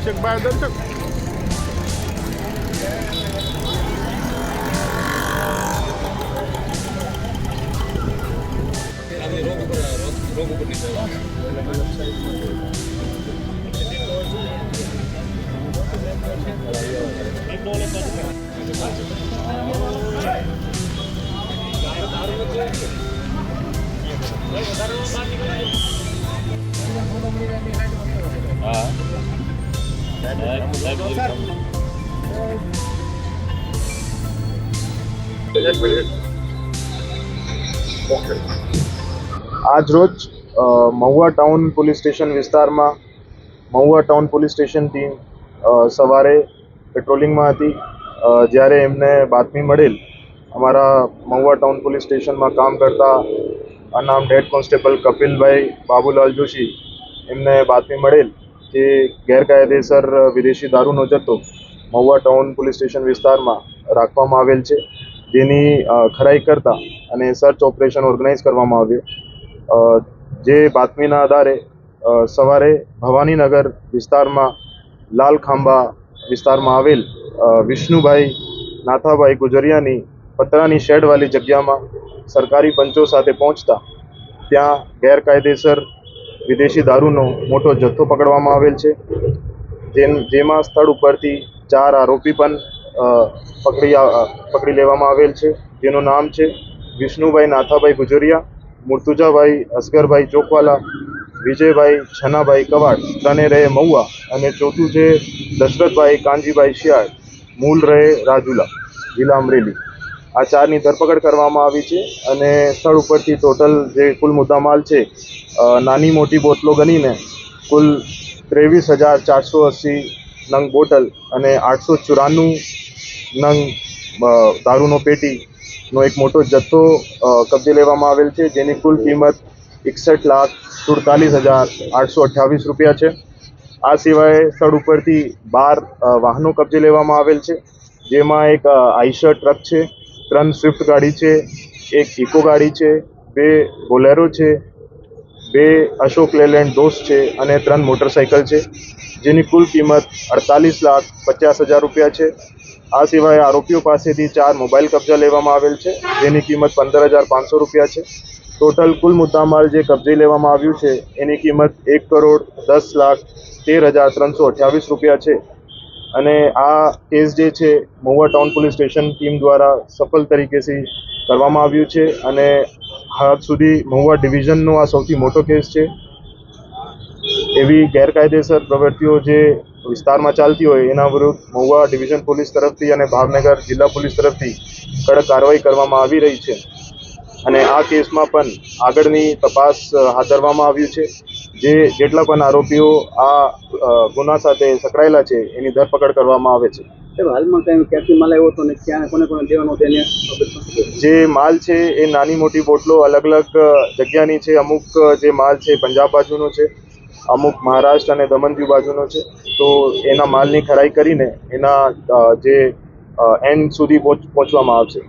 દર્શક બાય દર્શક હા આજ રોજ મહુવા ટાઉન પોલીસ સ્ટેશન વિસ્તારમાં Mahuva town police station team સવારે પેટ્રોલિંગમાં હતી, જ્યારે એમને બાતમી મળેલ અમારા મહુવા ટાઉન પોલીસ સ્ટેશનમાં કામ કરતા અનામડ હેડ કોન્સ્ટેબલ કપિલભાઈ બાબુલાલ જોશી એમને બાતમી મળેલ કે ગેરકાયદેસર વિદેશી દારૂનો જથ્થો મહુવા ટાઉન પોલીસ સ્ટેશન વિસ્તારમાં રાખવામાં આવેલ છે, જેની ખરાઈ કરતા અને સર્ચ ઓપરેશન ઓર્ગેનાઇઝ કરવામાં આવ્યો। જે બાતમીના આધારે સવારે ભવાનીનગર વિસ્તારમાં લાલ ખાંભા વિસ્તારમાં આવેલ વિષ્ણુભાઈ નાથાભાઈ ગુજરિયાની પતરાની શેડવાળી જગ્યામાં સરકારી પંચો સાથે પહોંચતા ત્યાં ગેરકાયદેસર વિદેશી દારૂનો મોટો જથ્થો પકડવામાં આવેલ છે, જેમાં સ્થળ ઉપરથી 4 આરોપી પણ પકડી લેવામાં આવેલ છે, જેનું નામ છે વિષ્ણુભાઈ નાથાભાઈ ગુજરિયા, મુર્તુજાભાઈ અસગરભાઈ ચોકવાલા, વિજયભાઈ છનાભાઈ કવાડ, ત્રણે રહે મહુવા, અને ચોથું છે દશરથભાઈ કાનજીભાઈ શિયાળ, મૂળ રહે રાજુલા, જિલ્લા અમરેલી। આ 4ની ધરપકડ કરવામાં આવી છે અને સ્થળ ઉપરથી ટોટલ જે કુલ મુદ્દામાલ છે નાની મોટી બોટલો ગણીને કુલ 23,480 નંગ બોટલ અને 894 નંગ દારૂનો પેટીનો એક મોટો જથ્થો કબજે લેવામાં આવેલ છે, જેની કુલ કિંમત 61,47,828 રૂપિયા છે। આ સિવાય સ્થળ ઉપરથી 12 વાહનો કબજે લેવામાં આવેલ છે, જેમાં એક આઈશર ટ્રક છે, 3 સ્વિફ્ટ ગાડી છે, એક ઇકો ગાડી છે, 2 બોલેરો છે, 2 અશોક લેલેન્ડ દોસ્ત છે અને 3 મોટરસાઇકલ છે, જેની કુલ કિંમત 48,50,000 રૂપિયા છે। આ સિવાય આરોપીઓ પાસેથી 4 મોબાઈલ કબજા લેવામાં આવેલ છે, જેની કિંમત 15,500 રૂપિયા છે। ટોટલ કુલ મુદ્દામાલ જે કબજે લેવામાં આવ્યું છે એની કિંમત 1,10,13,328 રૂપિયા છે અને આ કેસ જે છે Mahuva town police station team દ્વારા સફળ તરીકેથી કરવામાં આવ્યું છે અને હાલ સુધી મહુવા ડિવિઝનનો આ સૌથી મોટો કેસ છે। એવી ગેરકાયદેસર પ્રવૃત્તિઓ જે વિસ્તારમાં ચાલતી હોય એના વિરુદ્ધ મહુવા ડિવિઝન પોલીસ તરફથી અને ભાવનગર જિલ્લા પોલીસ તરફથી કડક કાર્યવાહી કરવામાં આવી રહી છે અને આ કેસમાં પણ આગળની તપાસ હાથ ધરવામાં આવ્યું છે। જેટલા પણ આરોપીઓ આ ગુના સાથે સંકળાયેલા છે એની ધરપકડ કરવામાં આવે છે। હાલમાં કઈ ક્યાંથી માલ આવ્યો હતો ને ક્યાં કોને કોને દેવાનો તેને જે માલ છે એ નાની મોટી બોટલો અલગ અલગ જગ્યાની છે, અમુક જે માલ છે પંજાબ બાજુનો છે, અમુક મહારાષ્ટ્ર અને દમણ દીવ બાજુનો છે, તો એના માલની ખરાઈ કરીને એના જે એન્ડ સુધી પહોંચવામાં આવશે।